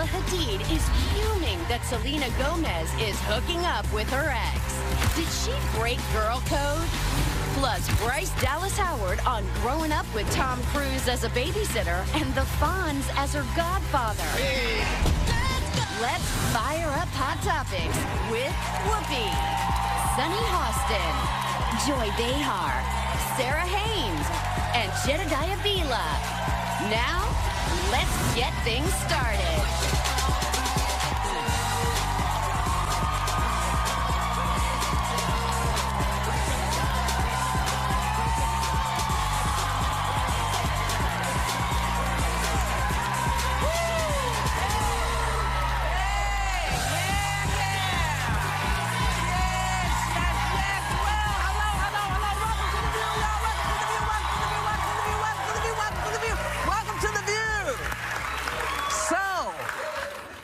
Bella Hadid is fuming that Selena Gomez is hooking up with her ex. Did she break girl code? Plus, Bryce Dallas Howard on growing up with Tom Cruise as a babysitter and the Fonz as her godfather. Hey. Let's fire up Hot Topics with Whoopi, Sunny Hostin, Joy Behar, Sarah Haynes, and Jedediah Bila. Now, let's get things started.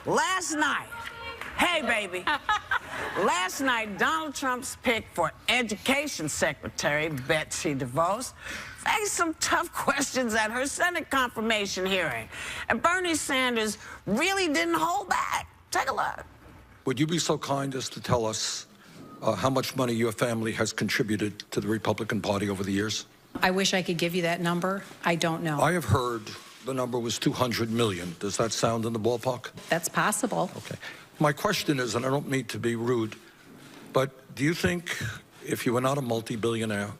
Last night, hey baby, last night Donald Trump's pick for Education Secretary, Betsy DeVos, faced some tough questions at her Senate confirmation hearing. And Bernie Sanders really didn't hold back. Take a look. Would you be so kind as to tell us how much money your family has contributed to the Republican Party over the years? I wish I could give you that number. I don't know. I have heard the number was $200 million. Does that sound in the ballpark? That's possible. Okay. My question is, and I don't mean to be rude, but do you think if you were not a multi-billionaire,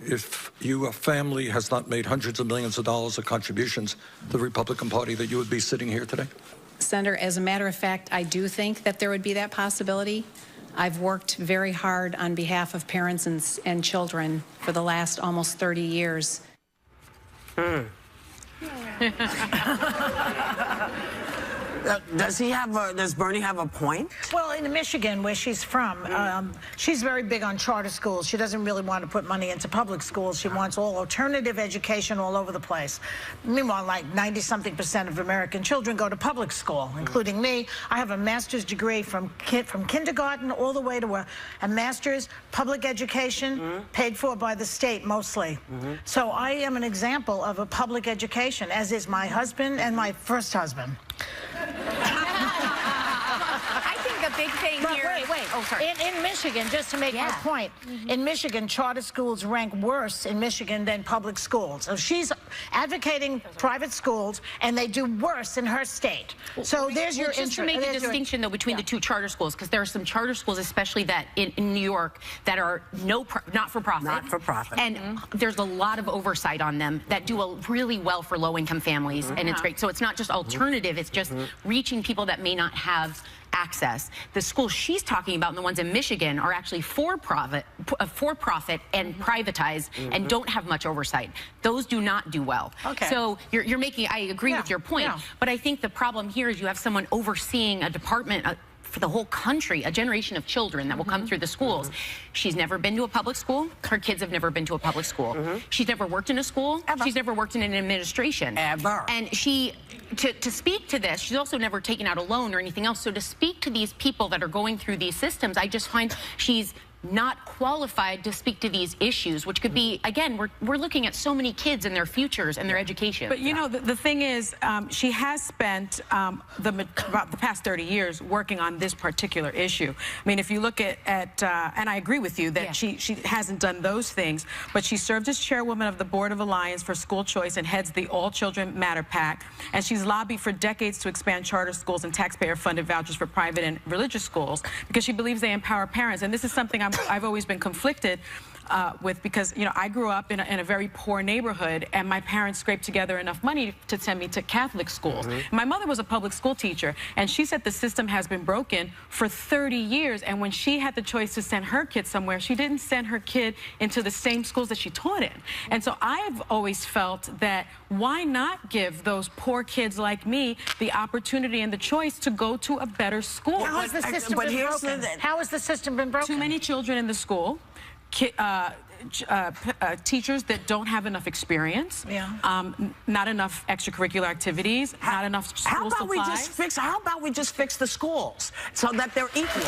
if your family has not made hundreds of millions of dollars of contributions to the Republican Party, that you would be sitting here today? Senator, as a matter of fact, I do think that there would be that possibility. I've worked very hard on behalf of parents and children for the last almost 30 years. Does Bernie have a point? Well, in Michigan, where she's from, she's very big on charter schools. She doesn't really want to put money into public schools. She wants all alternative education all over the place. Meanwhile, like 90-something% of American children go to public school, including me. I have a master's degree from kindergarten all the way to a master's public education, paid for by the state mostly. So I am an example of a public education, as is my husband and my first husband. I think the big thing here... Wait. Oh, sorry. In Michigan, just to make my point, in Michigan, charter schools rank worse in Michigan than public schools. So she's advocating private schools, and they do worse in her state. So there's your interest. Just to make a distinction, though, between the two charter schools, because there are some charter schools, especially that in New York, that are not-for-profit. Not-for-profit. And there's a lot of oversight on them that do really well for low-income families, and it's great. So it's not just alternative, it's just reaching people that may not have access. The schools she's talking about, and the ones in Michigan, are actually for-profit and privatized and don't have much oversight. Those do not do well. Okay. So you're making, I agree with your point, but I think the problem here is you have someone overseeing a department for the whole country, a generation of children that will come through the schools. She's never been to a public school. Her kids have never been to a public school. She's never worked in a school. Ever. She's never worked in an administration. Ever. And she, to speak to this, she's also never taken out a loan or anything else. So to speak to these people that are going through these systems, I just find she's not qualified to speak to these issues, which could be, again, we're looking at so many kids and their futures and their education. But you know, the thing is, she has spent about the past 30 years working on this particular issue. I mean, if you look at and I agree with you that she hasn't done those things, but she served as chairwoman of the Board of Alliance for School Choice and heads the All Children Matter PAC, and she's lobbied for decades to expand charter schools and taxpayer-funded vouchers for private and religious schools because she believes they empower parents, and this is something I've always been conflicted with, because, you know, I grew up in a very poor neighborhood, and my parents scraped together enough money to send me to Catholic schools. My mother was a public school teacher, and she said the system has been broken for 30 years, and when she had the choice to send her kid somewhere, she didn't send her kid into the same schools that she taught in. And so I've always felt that why not give those poor kids like me the opportunity and the choice to go to a better school? How has the system been broken? How has the system been broken? Too many children in the school. Teachers that don't have enough experience, not enough extracurricular activities, not enough school supplies. How about we just fix the schools so that they're equal?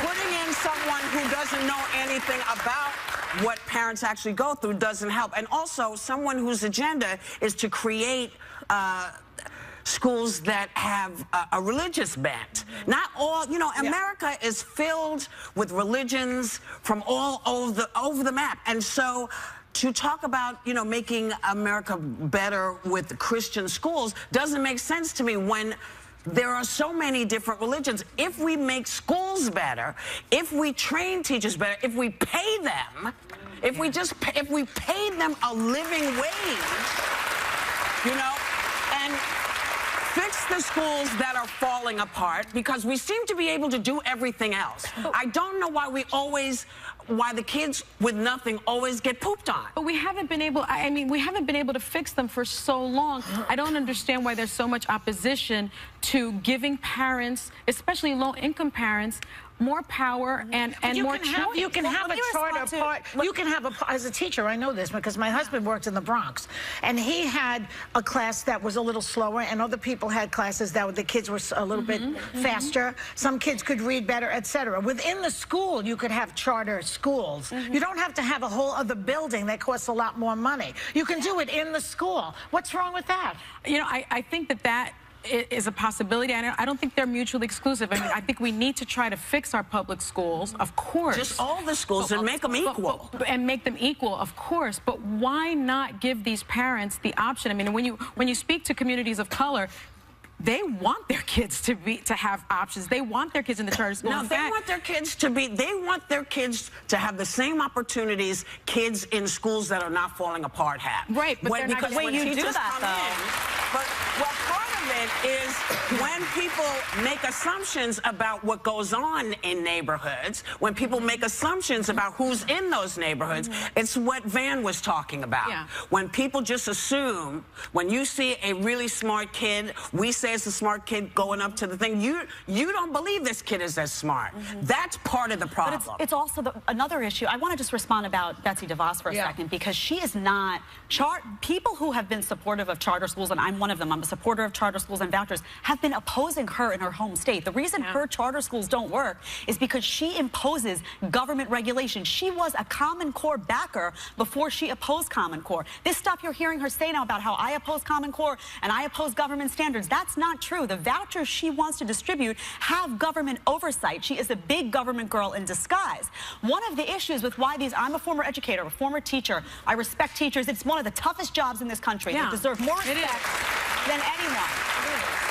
Putting in someone who doesn't know anything about what parents actually go through doesn't help. And also someone whose agenda is to create schools that have a religious bent. Not all, you know, America is filled with religions from all over the map. And so to talk about, you know, making America better with the Christian schools doesn't make sense to me when there are so many different religions. If we make schools better, if we train teachers better, if we pay them, if we paid them a living wage, you know, and fix the schools that are falling apart, because we seem to be able to do everything else. I don't know why the kids with nothing always get pooped on. But we haven't been able, I mean, we haven't been able to fix them for so long. I don't understand why there's so much opposition to giving parents, especially low-income parents, more power and more choice. You can have a charter part. You can have as a teacher, I know this because my husband worked in the Bronx, and he had a class that was a little slower, and other people had classes that the kids were a little bit faster. Some kids could read better, etc. Within the school, you could have charter schools. You don't have to have a whole other building that costs a lot more money. You can do it in the school. What's wrong with that? You know, I think that is a possibility. I don't think they're mutually exclusive. I mean, I think we need to try to fix our public schools, of course. Just all the schools and make them equal. And make them equal, of course. But why not give these parents the option? I mean, when you speak to communities of color, they want their kids to have options. They want their kids in the charter school. No, they want their kids to have the same opportunities kids in schools that are not falling apart have. Right, but because when you do that, though. Well, part of it is when people make assumptions about what goes on in neighborhoods, when people make assumptions about who's in those neighborhoods, it's what Van was talking about. Yeah. When people just assume, when you see a really smart kid, we say it's a smart kid going up to the thing, you don't believe this kid is as smart. That's part of the problem. But it's also another issue. I want to just respond about Betsy DeVos for a second, because she is not people who have been supportive of charter schools, and I'm one of them, I'm a supporter of charter schools and vouchers, have been opposing her in her home state. The reason her charter schools don't work is because she imposes government regulation. She was a Common Core backer before she opposed Common Core. This stuff you're hearing her say now about how I oppose Common Core and I oppose government standards, that's not true. The vouchers she wants to distribute have government oversight. She is a big government girl in disguise. One of the issues with why I'm a former educator, a former teacher. I respect teachers. It's one of the toughest jobs in this country. They deserve more respect than anyone.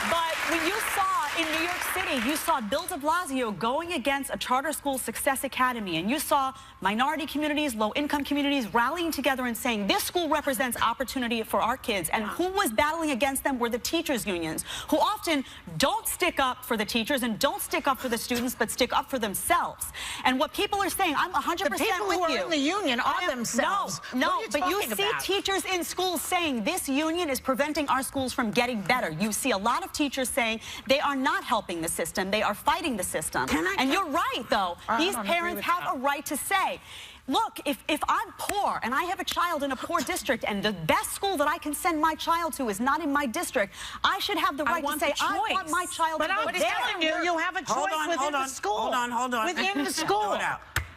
But when you saw in New York City, you saw Bill de Blasio going against a charter school success academy, and you saw minority communities, low-income communities rallying together and saying this school represents opportunity for our kids. And who was battling against them were the teachers' unions, who often don't stick up for the teachers and don't stick up for the students, but stick up for themselves. And what people are saying, I'm 100% with you. The people who are in the union are themselves. No, but you see teachers in schools saying this union is preventing our schools from getting better. You see a lot of teachers saying they are not helping the system. They are fighting the system. And you're right, though. These parents have a right to say, look, if I'm poor and I have a child in a poor district and the best school that I can send my child to is not in my district, I should have the right to say, I want my child to go there. But I'm telling you, you have a choice within the school. Hold on. Within the school.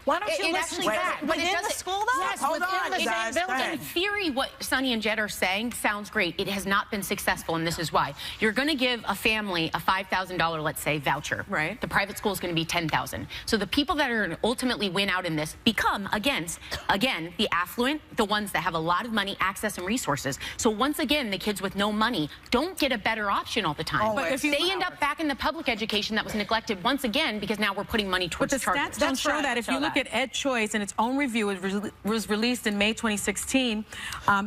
Why don't you listen to that? Within the school, though? Yes, within the same building. In theory, what Sonny and Jed are saying sounds great. It has not been successful, and this is why. You're going to give a family a $5,000, let's say, voucher. Right. The private school is going to be $10,000. So the people that are going to ultimately win out in this become, again, the affluent, the ones that have a lot of money, access, and resources. So once again, the kids with no money don't get a better option all the time. But if they end up back in the public education that was neglected once again because now we're putting money towards charter. But the stats don't show that. If you look at Ed Choice, in its own review, it was released in May 2016.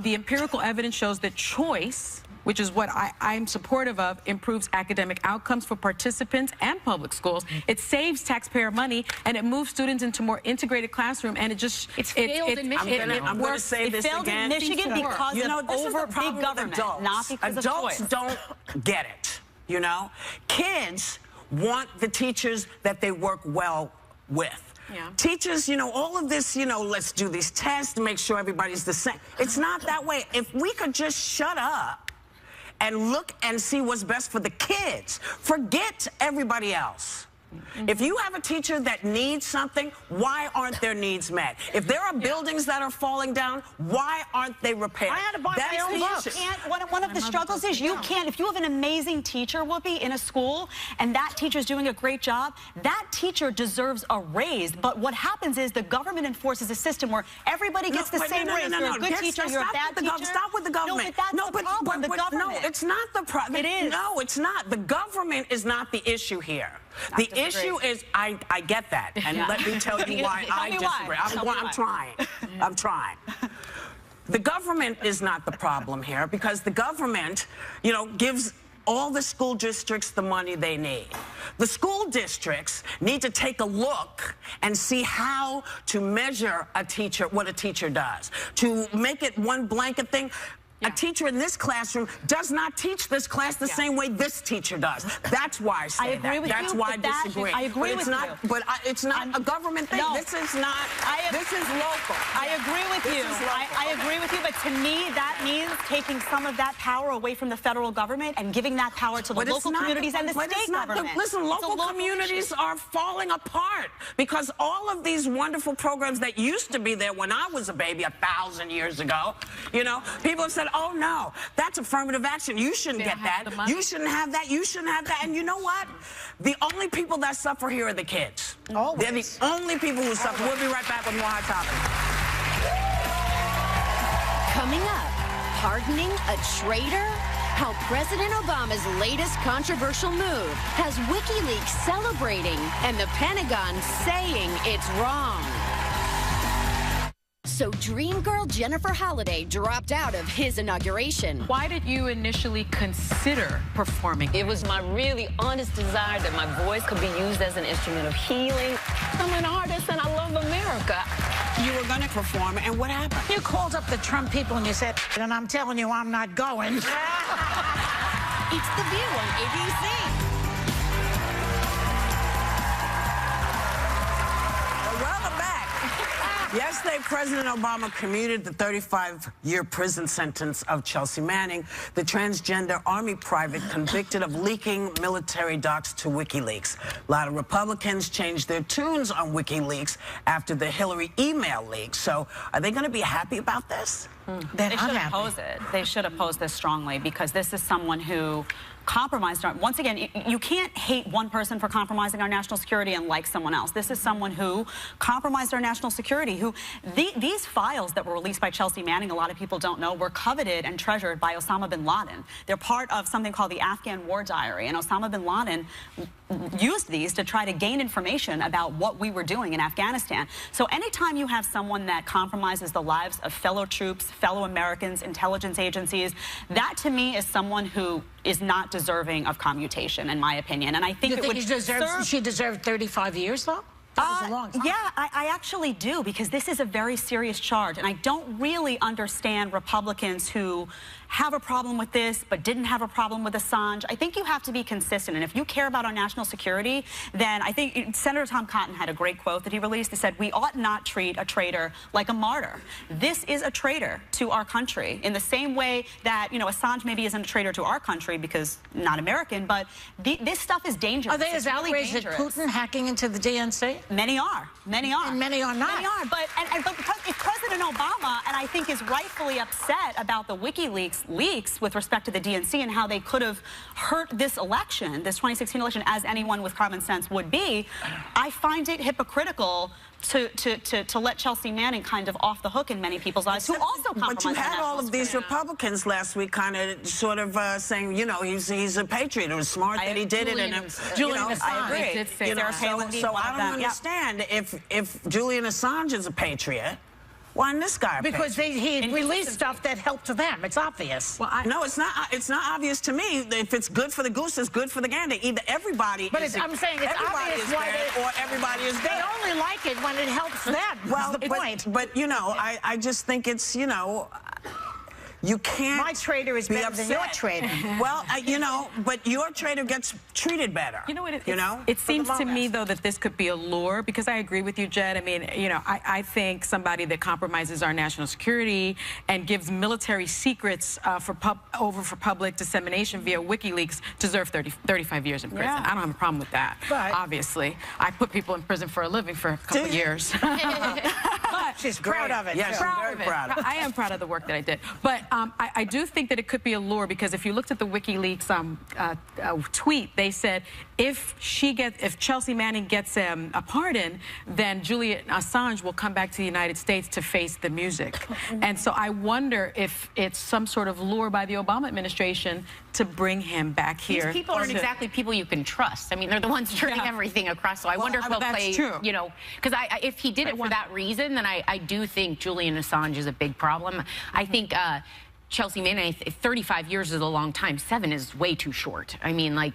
The empirical evidence shows that choice, which is what I'm supportive of, improves academic outcomes for participants and public schools. It saves taxpayer money, and it moves students into more integrated classroom, and it's failed in Michigan. I'm going to say this again. It failed in Michigan because of over big government, not because of choice. Adults don't get it, you know? Kids want the teachers that they work well with. Yeah. Teachers, you know, all of this, you know, let's do these tests to make sure everybody's the same. It's not that way. If we could just shut up and look and see what's best for the kids, forget everybody else. If you have a teacher that needs something, why aren't their needs met? If there are buildings that are falling down, why aren't they repaired? I had to buy my own books. One of the struggles is you can't, if you have an amazing teacher, Whoopi, in a school, and that teacher's doing a great job, that teacher deserves a raise. But what happens is the government enforces a system where everybody gets the same raise. You're a good teacher, you're a bad teacher. Stop with the government. No, but that's the problem, the government. No, it's not the problem. It is. No, it's not. The government is not the issue here. The issue is, I get that, and let me tell you why I disagree. I'm trying. I'm trying. The government is not the problem here because the government, you know, gives all the school districts the money they need. The school districts need to take a look and see how to measure a teacher, what a teacher does. To make it one blanket thing, a teacher in this classroom does not teach this class the same way this teacher does. That's why I say that. That's why I disagree. I agree with you. But it's not a government thing. This is not. This is local. I agree with you. I agree with you. But to me, that means taking some of that power away from the federal government and giving that power to the local communities and the state government. Listen, local communities are falling apart because all of these wonderful programs that used to be there when I was a baby 1,000 years ago, you know, people have said, oh no, that's affirmative action. You shouldn't get that. You shouldn't have that. You shouldn't have that. And you know what? The only people that suffer here are the kids. Always. They're the only people who suffer. We'll be right back with more Hot Topics. Coming up, pardoning a traitor? How President Obama's latest controversial move has WikiLeaks celebrating and the Pentagon saying it's wrong. So dream girl Jennifer Holliday dropped out of his inauguration. Why did you initially consider performing? It was my really honest desire that my voice could be used as an instrument of healing. I'm an artist and I love America. You were going to perform, and what happened? You called up the Trump people and you said, and I'm telling you, I'm not going. It's The View on ABC. Welcome back. Yesterday, President Obama commuted the 35-year prison sentence of Chelsea Manning, the transgender Army private convicted of leaking military docs to WikiLeaks. A lot of Republicans changed their tunes on WikiLeaks after the Hillary email leak. So are they going to be happy about this? They should oppose it. They should oppose this strongly because this is someone who compromised our, once again, you can't hate one person for compromising our national security and like someone else. This is someone who compromised our national security, who these files that were released by Chelsea Manning, a lot of people don't know, were coveted and treasured by Osama bin Laden. They're part of something called the Afghan War Diary, and Osama bin Laden used these to try to gain information about what we were doing in Afghanistan. So anytime you have someone that compromises the lives of fellow troops, fellow Americans, intelligence agencies, that to me is someone who is not deserving of commutation, in my opinion. And I think it would she deserved 35 years, though? That was a long time. Yeah, I actually do, because this is a very serious charge, and I don't really understand Republicans who have a problem with this but didn't have a problem with Assange. I think you have to be consistent, and if you care about our national security, then I think Senator Tom Cotton had a great quote that he released. He said, we ought not treat a traitor like a martyr. This is a traitor to our country in the same way that, you know, Assange maybe isn't a traitor to our country because not American, but this stuff is dangerous. Are they as outraged at Putin hacking into the DNC? Many are. Many are. And many are not. Many are. But if President Obama, and I think is rightfully upset about the WikiLeaks leaks with respect to the DNC and how they could have hurt this election, this 2016 election, as anyone with common sense would be, I find it hypocritical to let Chelsea Manning kind of off the hook in many people's eyes, who also compromised. But you had all of these Republicans last week kind of sort of saying, you know, he's a patriot. It was smart that he did it. And Julian Assange. I agree. You know, so I don't understand if Julian Assange is a patriot, why isn't this guy a because patriot? he released stuff that helped them. It's obvious. Well, no, it's not. It's not obvious to me. If it's good for the goose, it's good for the gander. Either everybody but is I'm saying it's everybody obvious is bad, or everybody is good. They only like it when it helps them. Well, that's the point. But you know, I just think it's, you know, You can't. My trader is better than your trader. Well, you know, but your trader gets treated better. You know what? It seems to me, though, that this could be a lure, because I agree with you, Jed. I mean, you know, I think somebody that compromises our national security and gives military secrets for public dissemination via WikiLeaks deserve 35 years in prison. Yeah. I don't have a problem with that, but, obviously. I put people in prison for a living for a couple years. She's proud of it. Yeah, she's very proud of it. I am proud of the work that I did. But I do think that it could be a lure, because if you looked at the WikiLeaks tweet, they said if Chelsea Manning gets a pardon, then Julian Assange will come back to the United States to face the music. And so I wonder if it's some sort of lure by the Obama administration to bring him back here. These people aren't exactly people you can trust. I mean, they're the ones turning everything across. So I wonder if they'll play, you know, because if he did it for that reason, then I do think Julian Assange is a big problem. I think Chelsea Manning, 35 years is a long time. 7 is way too short. I mean, like.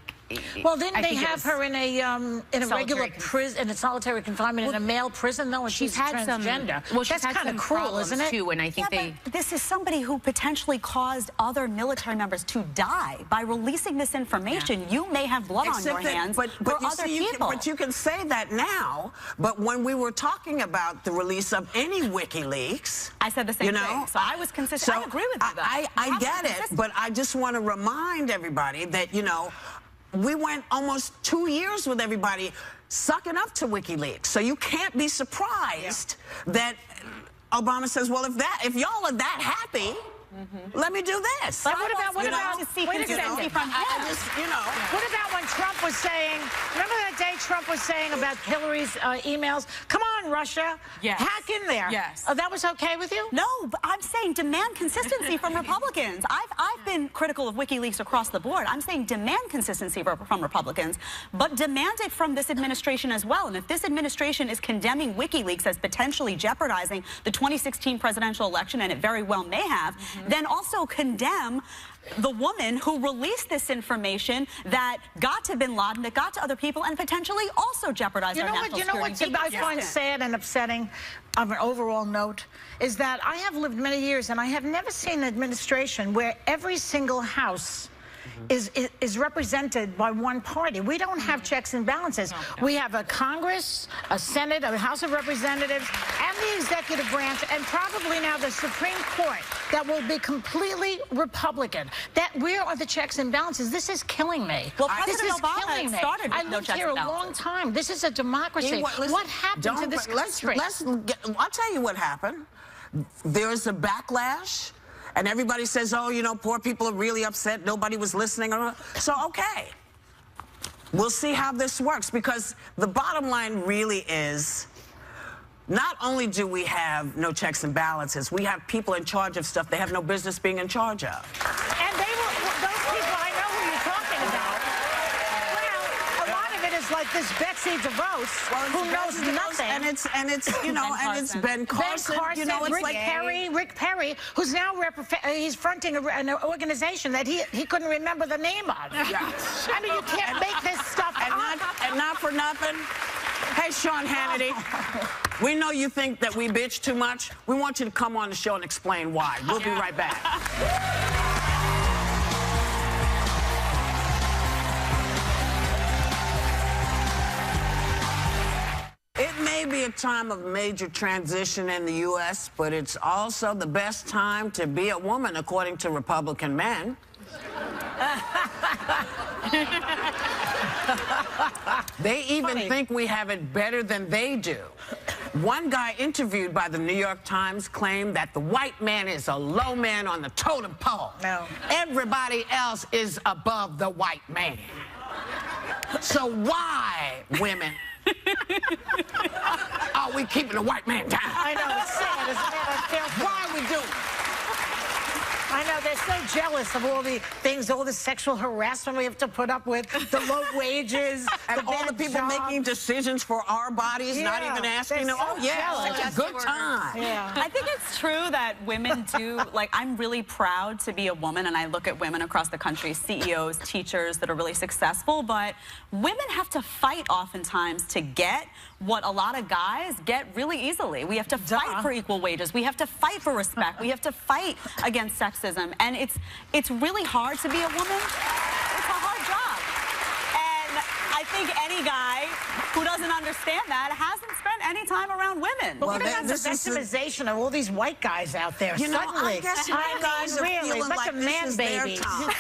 Well, didn't they have her in a regular prison, in a solitary confinement, in a male prison, though, and she's transgender? Well, she's that's kind of cruel, isn't it? Too, and I think but this is somebody who potentially caused other military members to die by releasing this information. You may have blood on your hands, but other people. But you can say that now. But when we were talking about the release of any WikiLeaks, I said the same thing. So I was consistent. So I agree with you. I get it, but I just want to remind everybody that, you know, we went almost 2 years with everybody sucking up to WikiLeaks. So you can't be surprised that Obama says, well, if y'all are that happy, let me do this. But what about wait a second from What about when Trump was saying, remember that day Trump was saying about Hillary's emails? Come on, Russia. Yes. Hack in there. Yes. Oh, that was okay with you? No, but I'm saying demand consistency from Republicans. I've been critical of WikiLeaks across the board. I'm saying demand consistency from Republicans, but demand it from this administration as well. And if this administration is condemning WikiLeaks as potentially jeopardizing the 2016 presidential election, and it very well may have, then also condemn the woman who released this information that got to bin Laden, that got to other people, and potentially also jeopardized our national security. You know what I find sad and upsetting of an overall note is that I have lived many years and I have never seen an administration where every single house is represented by one party. We don't have checks and balances. We have a Congress, a Senate, a House of Representatives, and the executive branch, and probably now the Supreme Court that will be completely Republican. Where are the checks and balances? This is killing me. Well, President Obama started I lived here a long time. This is a democracy. What happened to this country? I'll tell you what happened. There's a backlash. And everybody says, oh, you know, poor people are really upset. Nobody was listening. So, okay. We'll see how this works, because the bottom line really is not only do we have no checks and balances, we have people in charge of stuff they have no business being in charge of. And those people, I know who you're talking about. Well, a lot of it is like this Betsy DeVos, who knows nothing. And it's you know, and it's Ben Carson. You know, it's Rick Perry, who's now he's fronting an organization that he couldn't remember the name of. Yeah. I mean, you can't make this stuff up. And not for nothing. Hey, Sean Hannity, we know you think that we bitch too much. We want you to come on the show and explain why. We'll be right back. It may be a time of major transition in the U.S., but it's also the best time to be a woman, according to Republican men. They even think we have it better than they do. One guy interviewed by the New York Times claimed that the white man is a low man on the totem pole. No. Everybody else is above the white man. So why, women, are we keeping the white man down? I know, it's sad, isn't it? I feel why are we doing it? I know, they're so jealous of all the things, all the sexual harassment we have to put up with, the low wages, and all the people making decisions for our bodies, not even asking them, oh, yeah, it's a good time. Yeah. I think it's true that women do, like, I'm really proud to be a woman, and I look at women across the country, CEOs, teachers that are really successful, but women have to fight oftentimes to get what a lot of guys get really easily. We have to fight for equal wages. We have to fight for respect. We have to fight against sexism. And it's really hard to be a woman. It's a hard job. And I think any guy who doesn't understand that hasn't spent any time around women. Well, that's the victimization of all these white guys out there. You know, Suddenly, I guess you guys are feeling like this is their time.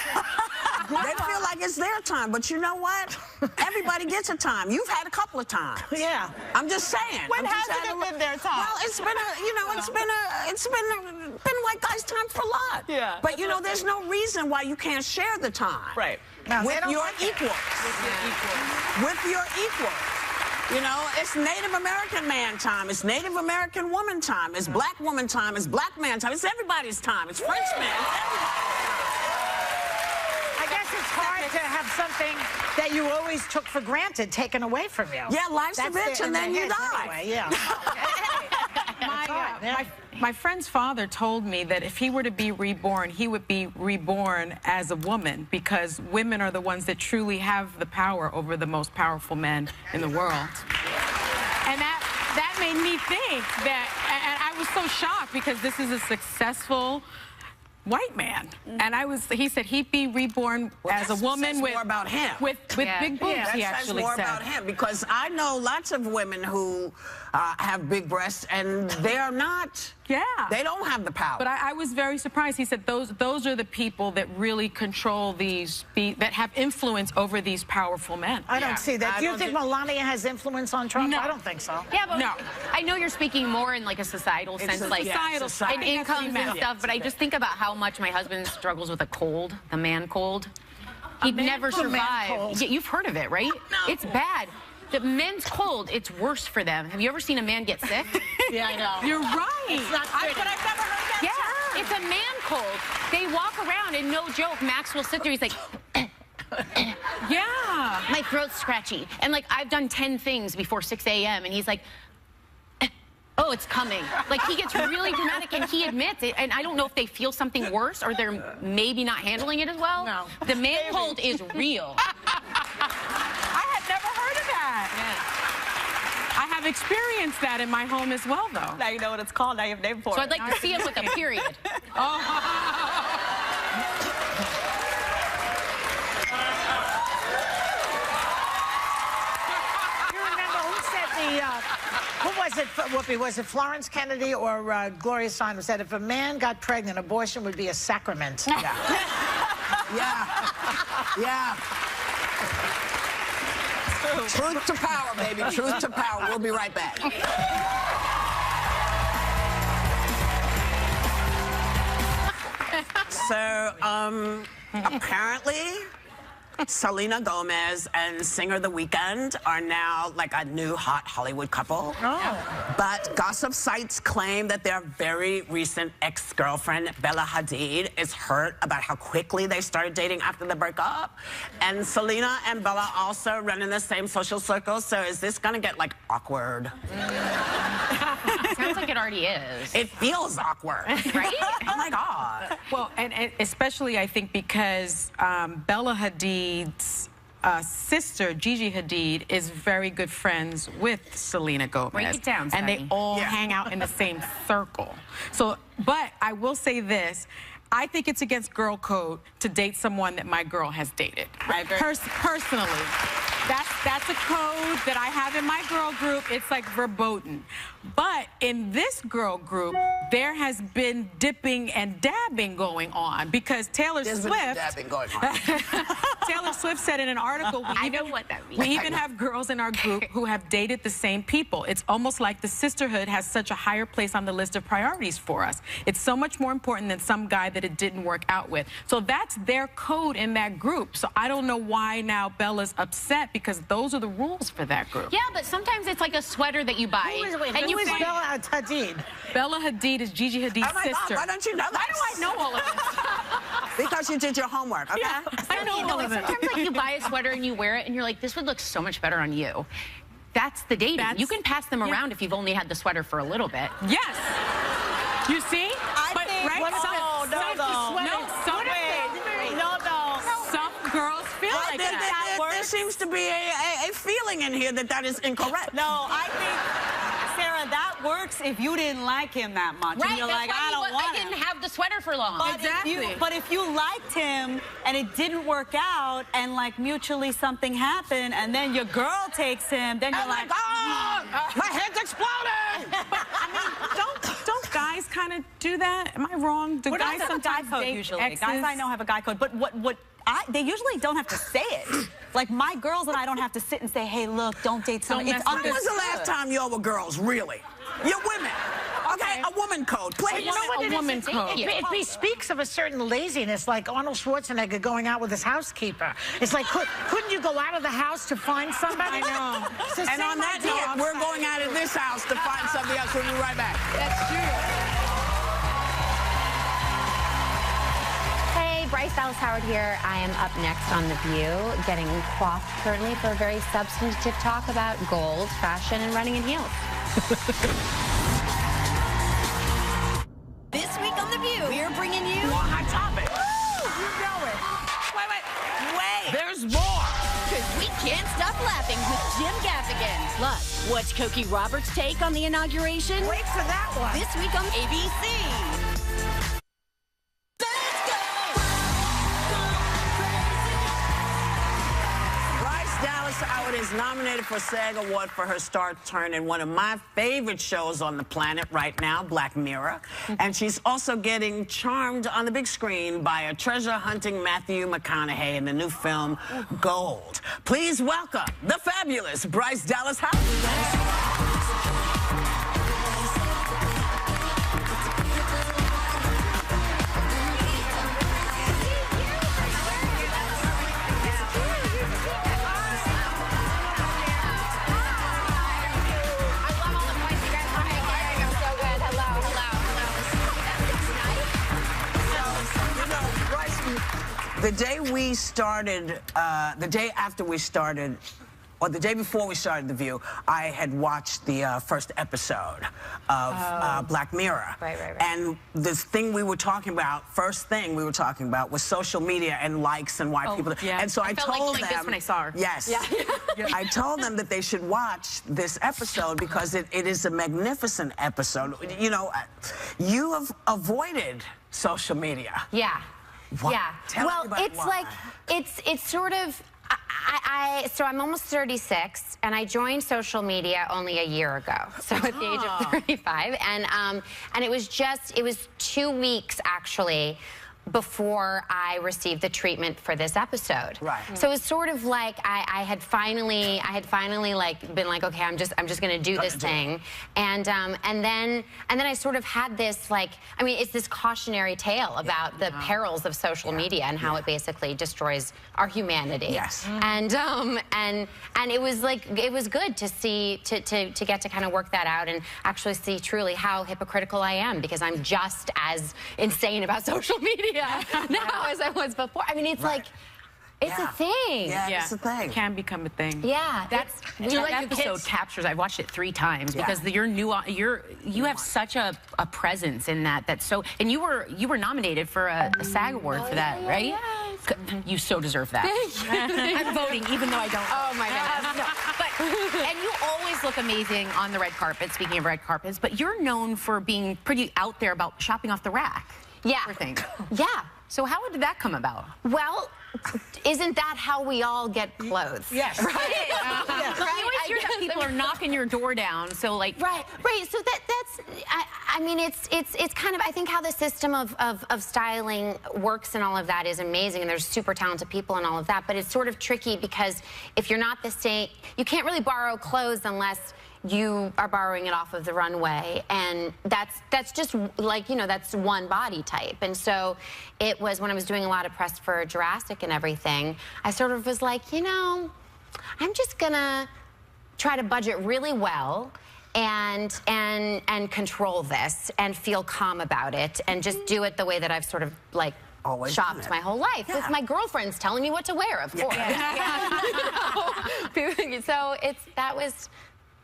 They feel like it's their time, but you know what? Everybody gets a time. You've had a couple of times. Yeah. I'm just saying. When hasn't it been their time? Well, it's been white guys' time for a lot. Yeah. But you know, there's no reason why you can't share the time. Right. With your equals. With your equals. You know, it's Native American man time. It's Native American woman time. It's black woman time. It's black man time. It's everybody's time. It's French man. It's everybody's time. I guess it's hard to have something that you always took for granted taken away from you. Yeah, life's a bitch and then you die. Anyway, yeah. My friend's father told me that if he were to be reborn, he would be reborn as a woman, because women are the ones that truly have the power over the most powerful men in the world. And that made me think that, and I was so shocked because this is a successful white man, and he said he'd be reborn as a woman with more about him. with big boobs. Yeah, he actually more said about him, because I know lots of women who have big breasts and they are not. Yeah. They don't have the power. But I was very surprised. He said those are the people that really control that have influence over these powerful men. I don't see that. Do you think Melania has influence on Trump? No. I don't think so. Yeah, but No. I know you're speaking more in like a societal sense, like societal and incomes and stuff, but I just think about how much my husband struggles with a cold, the man cold. He'd never survive. Yeah, you've heard of it, right? No. It's bad. The men's cold, it's worse for them. Have you ever seen a man get sick? Yeah, I know. You're right. But I've never heard that Yeah, term. it's a man cold. They walk around and no joke, Max will sit there, he's like, Yeah. my throat's scratchy. And like, I've done 10 things before 6 a.m. and he's like, oh, it's coming. Like, he gets really dramatic and he admits it. And I don't know if they feel something worse or they're maybe not handling it as well. No. The man cold is real. I had never heard of that. Yeah. I have experienced that in my home as well, though. Now you know what it's called. Now you have a name for it. So I'd like to see him with a period. Who was it, Whoopi? Was it Florence Kennedy or Gloria Steinem said if a man got pregnant, abortion would be a sacrament? Yeah. Yeah. Truth to power, baby. Truth to power. We'll be right back. So, apparently, Selena Gomez and singer The Weeknd are now like a new hot Hollywood couple. Oh. But gossip sites claim that their very recent ex-girlfriend, Bella Hadid, is hurt about how quickly they started dating after the breakup. And Selena and Bella also run in the same social circles, so is this gonna get like awkward? Sounds like it already is. It feels awkward. Right? Oh my God. Well, and especially I think because Bella Hadid's sister, Gigi Hadid, is very good friends with Selena Gomez. Break it down, and they Sonny. all hang out in the same circle. So, but I will say this. I think it's against girl code to date someone that my girl has dated. Personally. That's a code that I have in my girl group. It's like verboten. But in this girl group, there has been dipping and dabbing going on because Taylor Swift. Dabbing going on. Taylor Swift said in an article, I know what that means. we even have girls in our group who have dated the same people. It's almost like the sisterhood has such a higher place on the list of priorities for us. It's so much more important than some guy that it didn't work out with. So that's their code in that group. So I don't know why now Bella's upset because those are the rules for that group. Yeah, but sometimes it's like a sweater that you buy. Who is Bella Hadid? Bella Hadid is Gigi Hadid's Oh my sister. God, why don't you know that? Why do I know all of this? Because you did your homework, okay? Yeah, I know all of it. Sometimes like you buy a sweater and you wear it and you're like, this would look so much better on you. That's the dating. You can pass them around if you've only had the sweater for a little bit. Yes. You see? Some girls feel like that. there seems to be a feeling in here that is incorrect. No, I think, Sarah, that works if you didn't like him that much. Right, and you're that's like, why I don't want him. I didn't have the sweater for long. But if you liked him and it didn't work out and like mutually something happened and then your girl takes him, then you're like, oh, my head's exploding! I mean, don't guys kind of do that? Am I wrong? Do guys sometimes code date usually? exes? Guys I know have a guy code, but they usually don't have to say it. Like my girls and I don't have to sit and say, hey, look, don't date someone. It's When was the last time y'all were girls, really? You're women. Okay, a woman code, please. You know what a woman code. It bespeaks of a certain laziness, like Arnold Schwarzenegger going out with his housekeeper. It's like, couldn't you go out of the house to find somebody? I know. And on that note, we're going out of this house to find somebody else. We'll be right back. That's true. Hey, Bryce Dallas Howard here. I am up next on The View, getting coiffed currently for a very substantive talk about gold, fashion, and running in heels. This week on The View, we're bringing you More hot topic. You know it. Wait. There's more. Because we can't stop laughing with Jim Gaffigan. Plus, what's Cokie Roberts' take on the inauguration? Wait for that one. This week on ABC. Howard is nominated for a SAG Award for her star turn in one of my favorite shows on the planet right now, Black Mirror. And she's also getting charmed on the big screen by a treasure-hunting Matthew McConaughey in the new film Gold. Please welcome the fabulous Bryce Dallas Howard. The day we started, the day after we started, or the day before we started The View, I had watched the first episode of Black Mirror. Right. And this thing we were talking about, first thing we were talking about was social media and likes and why people... Yeah. And so I felt told like them... this when I saw her. Yes. Yeah. I told them that they should watch this episode because it is a magnificent episode. You know, you have avoided social media. Yeah. Why? Yeah. Tell well, everybody it's why. like, it's sort of, so I'm almost 36, and I joined social media only a year ago, so at the age of 35, and it was 2 weeks, actually, before I received the treatment for this episode. Right. So it was sort of like I had finally like been like, okay, I'm just gonna do this thing, and then I sort of had this, like, I mean, it's this cautionary tale about the perils of social media and how it basically destroys our humanity. Yes. And it was like, it was good to see, to get to kind of work that out and actually see truly how hypocritical I am, because I'm just as insane about social media now as I was before. I mean, it's like, it's a thing. Yeah, it's a thing. It can become a thing. Yeah. That episode captures. I watched it 3 times because you have such a presence in that. That's so. And you were nominated for a SAG award for that, right? Yes. You so deserve that. I'm voting, even though I don't. Oh my goodness. No, but and you always look amazing on the red carpet. Speaking of red carpets, but you're known for being pretty out there about shopping off the rack. Yeah. For things. Yeah. So how did that come about? Well, isn't that how we all get clothes? Yes. Right? You always hear that people are knocking your door down, so like... Right. So that's, I mean, it's kind of, I think how the system of styling works and all of that is amazing, and there's super talented people and all of that, but it's sort of tricky because if you're not the same, you can't really borrow clothes unless you are borrowing it off of the runway, and that's just like, you know, that's one body type. And so it was when I was doing a lot of press for Jurassic and everything, I sort of was like, you know, I'm just gonna try to budget really well and control this and feel calm about it and just do it the way that I've sort of like always shopped my whole life with my girlfriends telling me what to wear, of course. So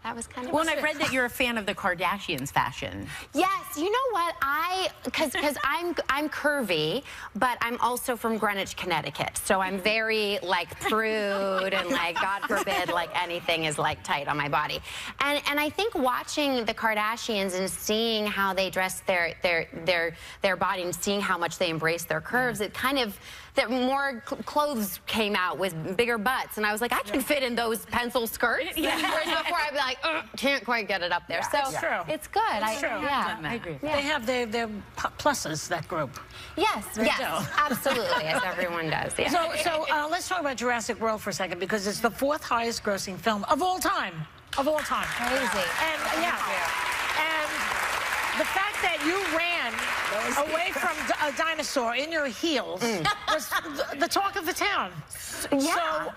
that was kind of. Well, and I've read that you're a fan of the Kardashians' fashion. Yes, you know what? Because I'm curvy, but I'm also from Greenwich, Connecticut, so I'm very like prude and like God forbid like anything is like tight on my body, and I think watching the Kardashians and seeing how they dress their body and seeing how much they embrace their curves, it kind of. That more clothes came out with bigger butts, and I was like, I can fit in those pencil skirts. Whereas before I'd be like, can't quite get it up there. So it's good. I agree. They have their pluses, that group. Yes, absolutely, as everyone does. Yeah. So let's talk about Jurassic World for a second, because it's the 4th highest grossing film of all time. Of all time. Crazy. And the fact that you ran away from a dinosaur in your heels was the talk of the town. Yeah.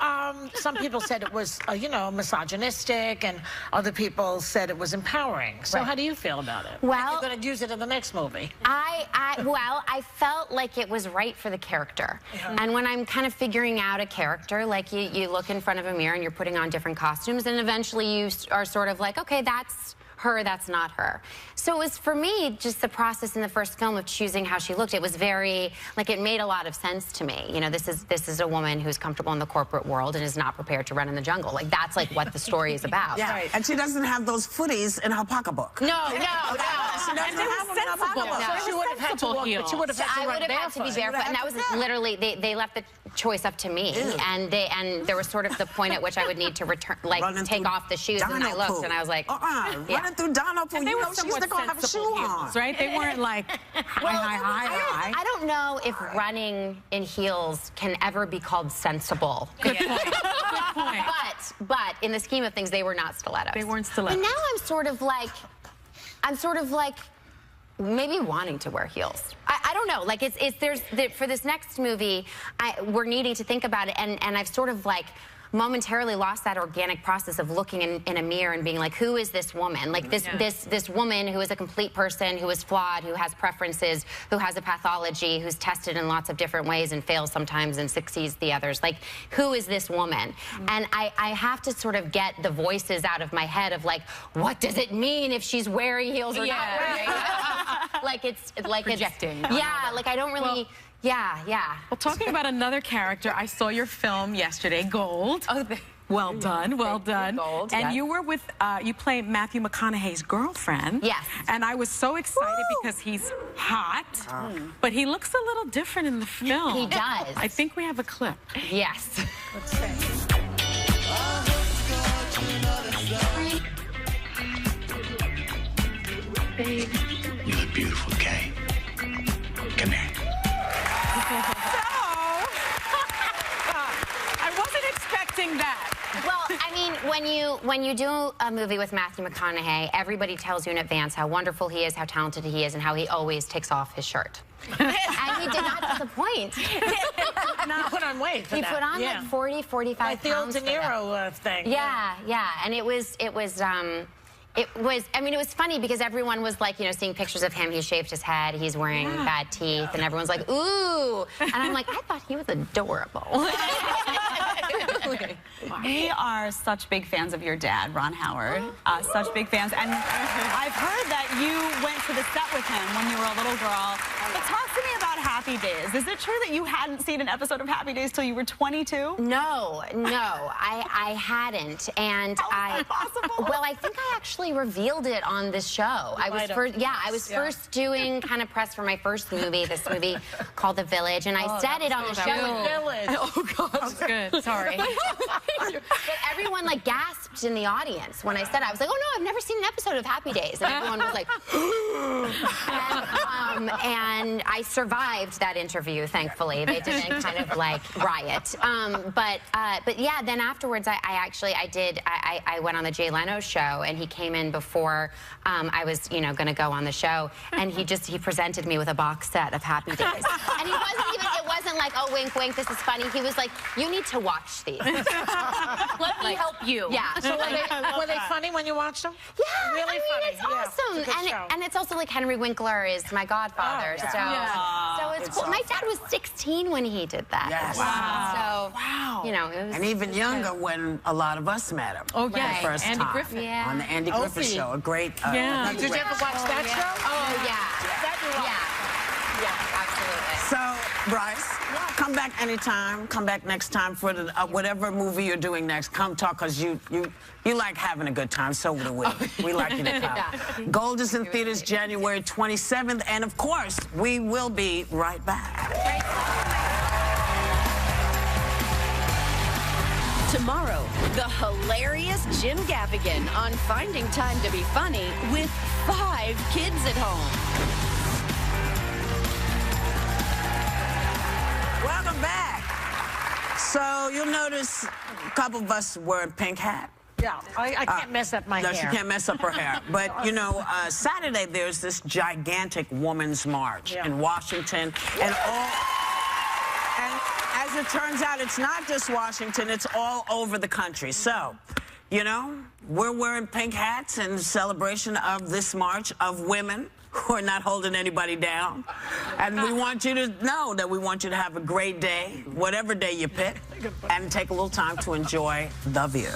So some people said it was, misogynistic, and other people said it was empowering. So how do you feel about it? Well, you're going to use it in the next movie. I felt like it was right for the character. And when I'm kind of figuring out a character, like you look in front of a mirror and you're putting on different costumes, and eventually you are sort of like, okay, that's her, that's not her. So it was, for me, just the process in the first film of choosing how she looked. It was very, like, it made a lot of sense to me. You know, this is a woman who's comfortable in the corporate world and is not prepared to run in the jungle. Like, that's like what the story is about. Yeah, right. And she doesn't have those footies in her pocketbook. No. She doesn't have them in her pocketbook. So she would have had to walk, but she would have had to run barefoot. I would have had to be barefoot, and that was literally, they left the choice up to me, and there was sort of the point at which I would need to return, like, take off the shoes, and I looked, and I was like, running through Dino Pool, you know she's not going to have a shoe on. Right? They weren't like, hi. I don't know if running in heels can ever be called sensible. Good point. Good point. But in the scheme of things, they were not stilettos. They weren't stilettos. And now I'm sort of like maybe wanting to wear heels. I don't know. Like for this next movie, we're needing to think about it, and I've sort of like momentarily lost that organic process of looking in a mirror and being like, who is this woman? Like this woman who is a complete person, who is flawed, who has preferences, who has a pathology, who's tested in lots of different ways and fails sometimes and succeeds the others. Like, who is this woman? And I have to sort of get the voices out of my head of like, what does it mean if she's wearing heels or not wearing heels? Like it's like projecting. Like I don't really. Yeah. Well, talking about another character, I saw your film yesterday, Gold. Oh, well done, well done. Gold, and you were with, you play Matthew McConaughey's girlfriend. Yes. And I was so excited because he's hot, but he looks a little different in the film. He does. I think we have a clip. Yes. Let's see. Babe. You look beautiful, Kay. Come here. I wasn't expecting that. Well, I mean, when you do a movie with Matthew McConaughey, everybody tells you in advance how wonderful he is, how talented he is, and how he always takes off his shirt. And he did not disappoint. He put on weight for he that. put on like 40, 45 like pounds. Like the old De Niro thing. Yeah. And it was, I mean, it was funny because everyone was like, seeing pictures of him. He shaved his head, he's wearing bad teeth, and everyone's like, ooh. And I'm like, I thought he was adorable. We are such big fans of your dad, Ron Howard. Such big fans. And I've heard that you went to the set with him when you were a little girl. But talk to me about Happy Days. Is it true that you hadn't seen an episode of Happy Days till you were 22? No, I hadn't. And How is that possible? Well, I think I actually revealed it on this show. I was first doing kind of press for my first movie, this movie called The Village, and I said it on the show. Village. Oh, God. That's good. Sorry. But everyone like gasped in the audience when I said it. I was like, oh no, I've never seen an episode of Happy Days. And everyone was like, and I survived that interview, thankfully. They didn't kind of like riot. But yeah, then afterwards I went on the Jay Leno show, and he came in before I was, gonna go on the show, and he presented me with a box set of Happy Days. And it wasn't like, oh, wink, wink, this is funny. He was like, you need to watch these. Let me help you. Yeah. So were they funny when you watched them? Yeah, really I mean, funny. It's awesome. And it's also like Henry Winkler is my godfather. So it's cool. My dad was 16 when he did that. Yes. Wow. So, Wow. you know, it was... And even younger when a lot of us met him. Oh, yeah. For the first Andy time. Griffith. Yeah. On the Andy Griffith Show. A great... Yeah. Did you ever watch that show? Oh, yeah. Yeah, absolutely. So, Bryce, come back anytime. Come back next time for the, whatever movie you're doing next. Come talk, because you like having a good time. So do we. We like you to come. Gold is in theaters January 27th. And, of course, we will be right back. Tomorrow, the hilarious Jim Gaffigan on finding time to be funny with 5 kids at home. Welcome back. So you'll notice a couple of us wearing pink hat. Yeah, I can't mess up my hair. No, she can't mess up her hair. But, you know, Saturday there's this gigantic women's march in Washington. And as it turns out, it's not just Washington, it's all over the country. So, you know, we're wearing pink hats in celebration of this march of women who are not holding anybody down. And we want you to know that we want you to have a great day, whatever day you pick, and take a little time to enjoy the view.